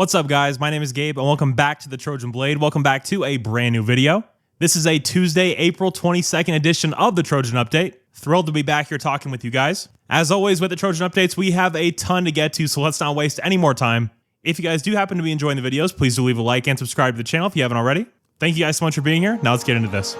What's up, guys? My name is Gabe, and welcome back to the Trojan Blade. Welcome back to a brand new video. This is a Tuesday, April 22nd edition of the Trojan Update. Thrilled to be back here talking with you guys. As always, with the Trojan Updates, we have a ton to get to, so let's not waste any more time. If you guys do happen to be enjoying the videos, please do leave a like and subscribe to the channel if you haven't already. Thank you guys so much for being here. Now let's get into this.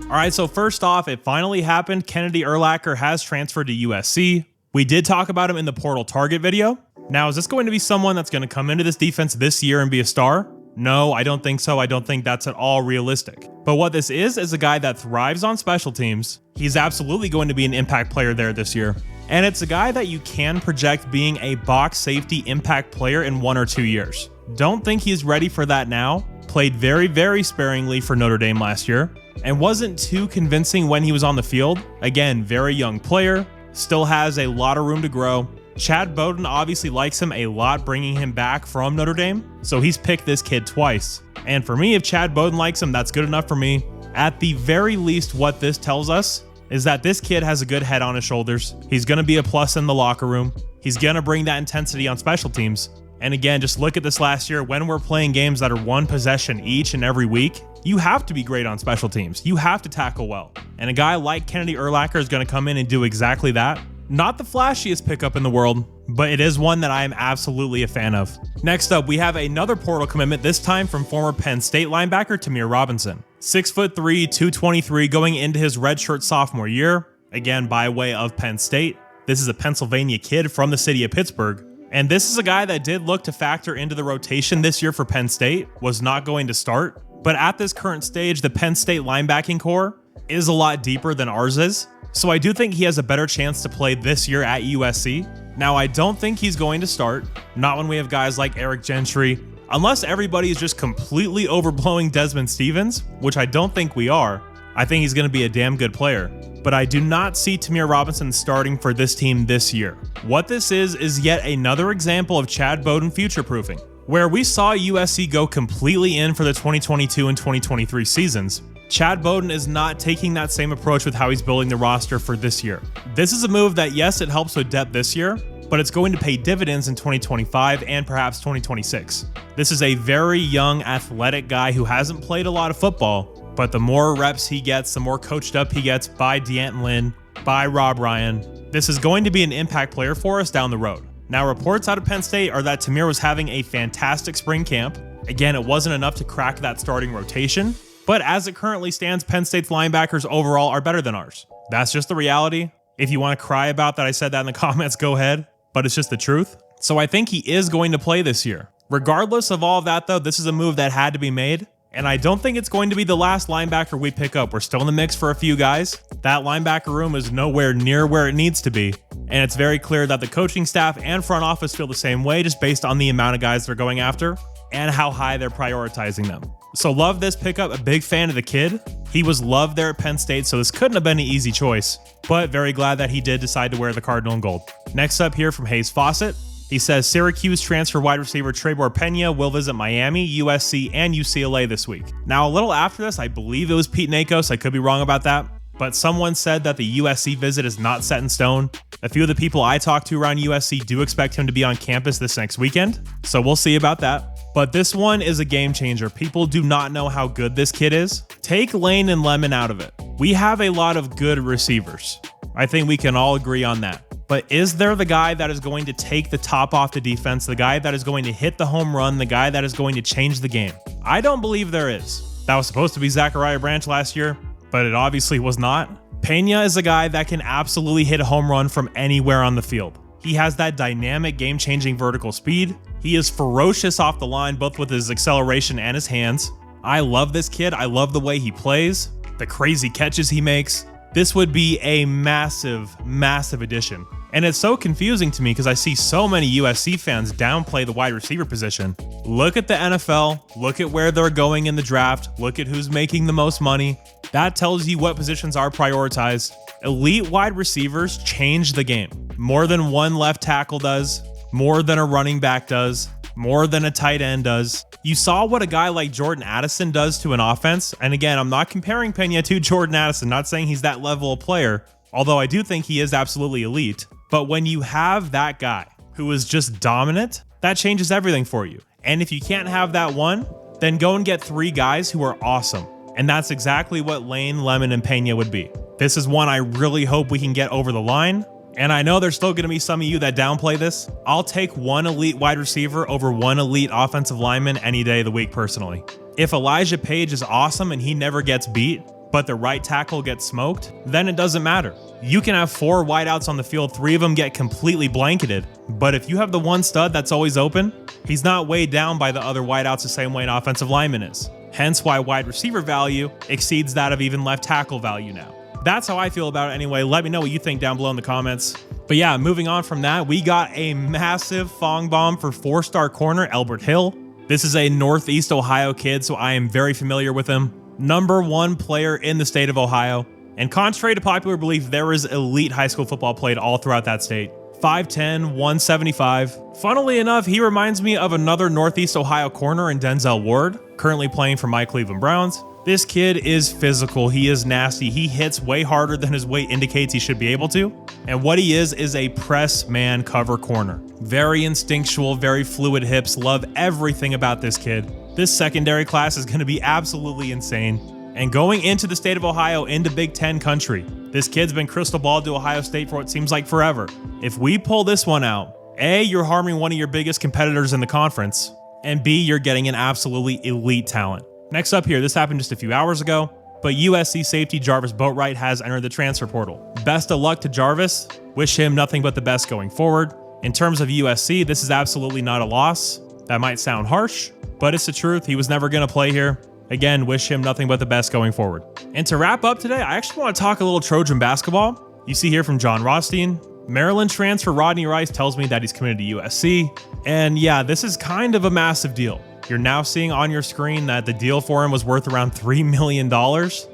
All right, so first off, it finally happened. Kennedy Urlacher has transferred to USC. We did talk about him in the portal target video. Now, is this going to be someone that's going to come into this defense this year and be a star? No, I don't think so. I don't think that's at all realistic. But what this is a guy that thrives on special teams. He's absolutely going to be an impact player there this year. And it's a guy that you can project being a box safety impact player in 1 or 2 years. Don't think he's ready for that now. Played very, very sparingly for Notre Dame last year and wasn't too convincing when he was on the field. Again, very young player, still has a lot of room to grow. Chad Bowden obviously likes him a lot, bringing him back from Notre Dame, so he's picked this kid twice. And for me, if Chad Bowden likes him, that's good enough for me. At the very least, what this tells us is that this kid has a good head on his shoulders. He's going to be a plus in the locker room. He's going to bring that intensity on special teams. And again, just look at this last year. When we're playing games that are one possession each and every week, you have to be great on special teams. You have to tackle well. And a guy like Kennedy Urlacher is going to come in and do exactly that. Not the flashiest pickup in the world, but it is one that I am absolutely a fan of. Next up, we have another portal commitment, this time from former Penn State linebacker Tamir Robinson. 6'3", 223, going into his redshirt sophomore year, again by way of Penn State. This is a Pennsylvania kid from the city of Pittsburgh. And this is a guy that did look to factor into the rotation this year for Penn State, was not going to start. But at this current stage, the Penn State linebacking core is a lot deeper than ours is. So I do think he has a better chance to play this year at USC. Now, I don't think he's going to start, not when we have guys like Eric Gentry, unless everybody is just completely overblowing Desmond Stevens, which I don't think we are. I think he's going to be a damn good player. But I do not see Tamir Robinson starting for this team this year. What this is yet another example of Chad Bowden future-proofing, where we saw USC go completely in for the 2022 and 2023 seasons. Chad Bowden is not taking that same approach with how he's building the roster for this year. This is a move that, yes, it helps with depth this year, but it's going to pay dividends in 2025 and perhaps 2026. This is a very young, athletic guy who hasn't played a lot of football, but the more reps he gets, the more coached up he gets by D'Anton Lynn, by Rob Ryan. This is going to be an impact player for us down the road. Now, reports out of Penn State are that Tamir was having a fantastic spring camp. Again, it wasn't enough to crack that starting rotation, but as it currently stands, Penn State's linebackers overall are better than ours. That's just the reality. If you want to cry about that I said that in the comments, go ahead, but it's just the truth. So I think he is going to play this year. Regardless of all of that, though, this is a move that had to be made. And I don't think it's going to be the last linebacker we pick up. We're still in the mix for a few guys. That linebacker room is nowhere near where it needs to be. And it's very clear that the coaching staff and front office feel the same way, just based on the amount of guys they're going after and how high they're prioritizing them. So love this pickup, a big fan of the kid. He was loved there at Penn State, so this couldn't have been an easy choice, but very glad that he did decide to wear the Cardinal and gold. Next up here from Hayes Fawcett. He says Syracuse transfer wide receiver Trebor Pena will visit Miami, USC, and UCLA this week. Now, a little after this, I believe it was Pete Nakos. I could be wrong about that, but someone said that the USC visit is not set in stone. A few of the people I talked to around USC do expect him to be on campus this next weekend, so we'll see about that. But this one is a game changer. People do not know how good this kid is. Take Lane and Lemon out of it. We have a lot of good receivers. I think we can all agree on that. But is there the guy that is going to take the top off the defense, the guy that is going to hit the home run, the guy that is going to change the game? I don't believe there is. That was supposed to be Zachariah Branch last year, but it obviously was not. Pena is a guy that can absolutely hit a home run from anywhere on the field. He has that dynamic, game-changing vertical speed. He is ferocious off the line, both with his acceleration and his hands. I love this kid. I love the way he plays, the crazy catches he makes. This would be a massive, massive addition. And it's so confusing to me because I see so many USC fans downplay the wide receiver position. Look at the NFL, look at where they're going in the draft, look at who's making the most money. That tells you what positions are prioritized. Elite wide receivers change the game. More than one left tackle does, more than a running back does. more than a tight end does. You saw what a guy like Jordan Addison does to an offense. And again, I'm not comparing Pena to Jordan Addison, not saying he's that level of player, although I do think he is absolutely elite. But when you have that guy who is just dominant, that changes everything for you. And if you can't have that one, then go and get 3 guys who are awesome. And that's exactly what Lane, Lemon, and Pena would be. This is one I really hope we can get over the line. And I know there's still going to be some of you that downplay this. I'll take 1 elite wide receiver over 1 elite offensive lineman any day of the week personally. If Elijah Page is awesome and he never gets beat, but the right tackle gets smoked, then it doesn't matter. You can have 4 wideouts on the field, 3 of them get completely blanketed. But if you have the one stud that's always open, he's not weighed down by the other wideouts the same way an offensive lineman is. Hence why wide receiver value exceeds that of even left tackle value now. That's how I feel about it anyway. Let me know what you think down below in the comments. But yeah, moving on from that, we got a massive Fong bomb for 4-star corner Albert Hill. This is a Northeast Ohio kid, so I am very familiar with him. #1 player in the state of Ohio. And contrary to popular belief, there is elite high school football played all throughout that state. 5'10", 175. Funnily enough, he reminds me of another Northeast Ohio corner in Denzel Ward, currently playing for my Cleveland Browns. This kid is physical, he is nasty, he hits way harder than his weight indicates he should be able to. And what he is a press man cover corner. Very instinctual, very fluid hips, love everything about this kid. This secondary class is going to be absolutely insane. And going into the state of Ohio, into Big Ten country, this kid's been crystal balled to Ohio State for what seems like forever. If we pull this one out, A, you're harming one of your biggest competitors in the conference, and B, you're getting an absolutely elite talent. Next up here, this happened just a few hours ago, but USC safety Jarvis Boatwright has entered the transfer portal. Best of luck to Jarvis. Wish him nothing but the best going forward. In terms of USC, this is absolutely not a loss. That might sound harsh, but it's the truth. He was never going to play here. Again, wish him nothing but the best going forward. And to wrap up today, I actually want to talk a little Trojan basketball. You see here from John Rothstein, Maryland transfer Rodney Rice tells me that he's committed to USC. And yeah, this is kind of a massive deal. You're now seeing on your screen that the deal for him was worth around $3 million,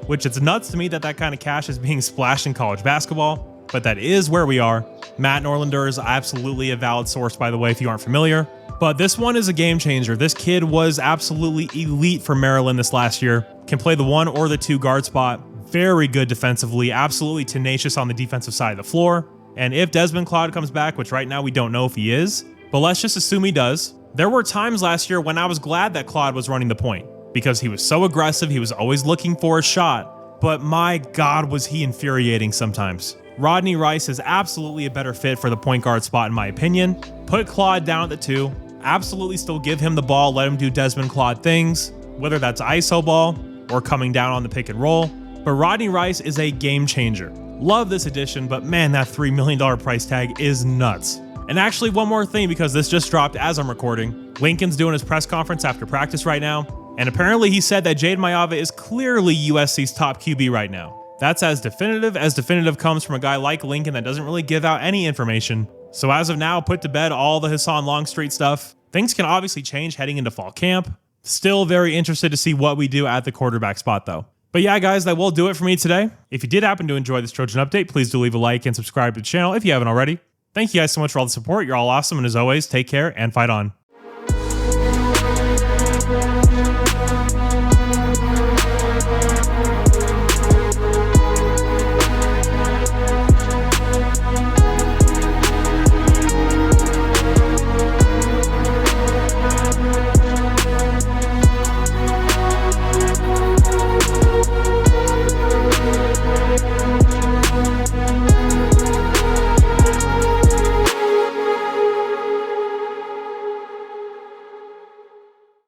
which it's nuts to me that that kind of cash is being splashed in college basketball, but that is where we are. Matt Norlander is absolutely a valid source, by the way, if you aren't familiar. But this one is a game changer. This kid was absolutely elite for Maryland this last year. Can play the 1 or the 2 guard spot. Very good defensively, absolutely tenacious on the defensive side of the floor. And if Desmond Claude comes back, which right now we don't know if he is, but let's just assume he does. There were times last year when I was glad that Claude was running the point because he was so aggressive. He was always looking for a shot, but my God, was he infuriating sometimes. Rodney Rice is absolutely a better fit for the point guard spot in my opinion. Put Claude down at the 2. Absolutely still give him the ball, let him do Desmond Claude things, whether that's ISO ball or coming down on the pick and roll. But Rodney Rice is a game changer. Love this addition, but man, that $3 million price tag is nuts. And actually one more thing, because this just dropped as I'm recording. Lincoln's doing his press conference after practice right now, and apparently he said that Jade Mayava is clearly USC's top QB right now. That's as definitive comes from a guy like Lincoln that doesn't really give out any information. So as of now, put to bed all the Hassan Longstreet stuff. Things can obviously change heading into fall camp. Still very interested to see what we do at the quarterback spot though. But yeah, guys, that will do it for me today. If you did happen to enjoy this Trojan update, please do leave a like and subscribe to the channel if you haven't already. Thank you guys so much for all the support. You're all awesome. And as always, take care and fight on.